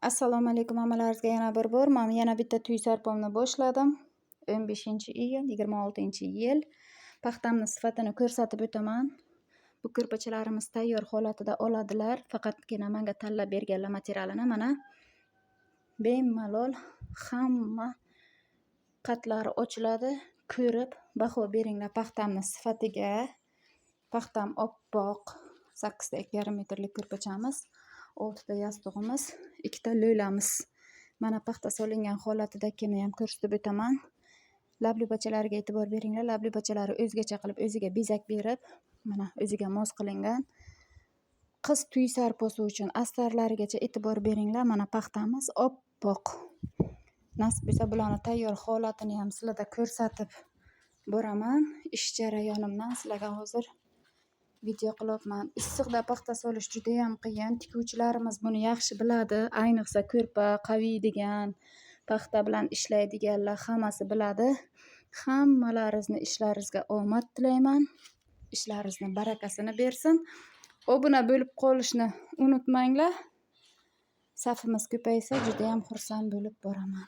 Assalomu alaykum hammalaringizga yana bir bor. Men yana bitta tuy sarpomni boshladim. 15-iyul 26-yil. Paxtamni sifatini ko'rsatib o'taman. Bu ko'rpachalarimiz tayyor holatida oladilar. Faqatgina menga tanlab berganlar materialini mana bemalol hamma qatlari ochiladi. Ko'rib baho beringlar paxtamni sifatiga. Paxtam oppoq. 8 ta 2,5 metrlik ko'rpachamiz. 6 ta yastug'imiz, 2 ta lo'lamiz. Mana paxta solingan holatidagini ham ko'rsatib o'taman. Lablibachalariga e'tibor beringlar. Lablibachalari o'zgacha qilib, o'ziga bezak berib, mana o'ziga mos qilingan. Qiz tuy sarposi uchun astarlarigacha e'tibor beringlar. Mana paxtamiz oppoq. Nasib bo'lsa bularni tayyor holatini ham sizlarga ko'rsatib boraman. Ish jarayonimdan sizlarga hozir video qilyapman. Issiqda paxta solish juda ham qiyin. Tikuvchilarimiz buni yaxshi biladi. Ayniqsa ko'rpa qaviydigan, paxta bilan ishlaydiganlar hammasi biladi. Hammalaringizni ishlaringizga omad tilayman. Ishlaringizni barakasini bersin. Obuna bo'lib qolishni unutmanglar. Safimiz ko'paysa juda ham xursand bo'lib boraman.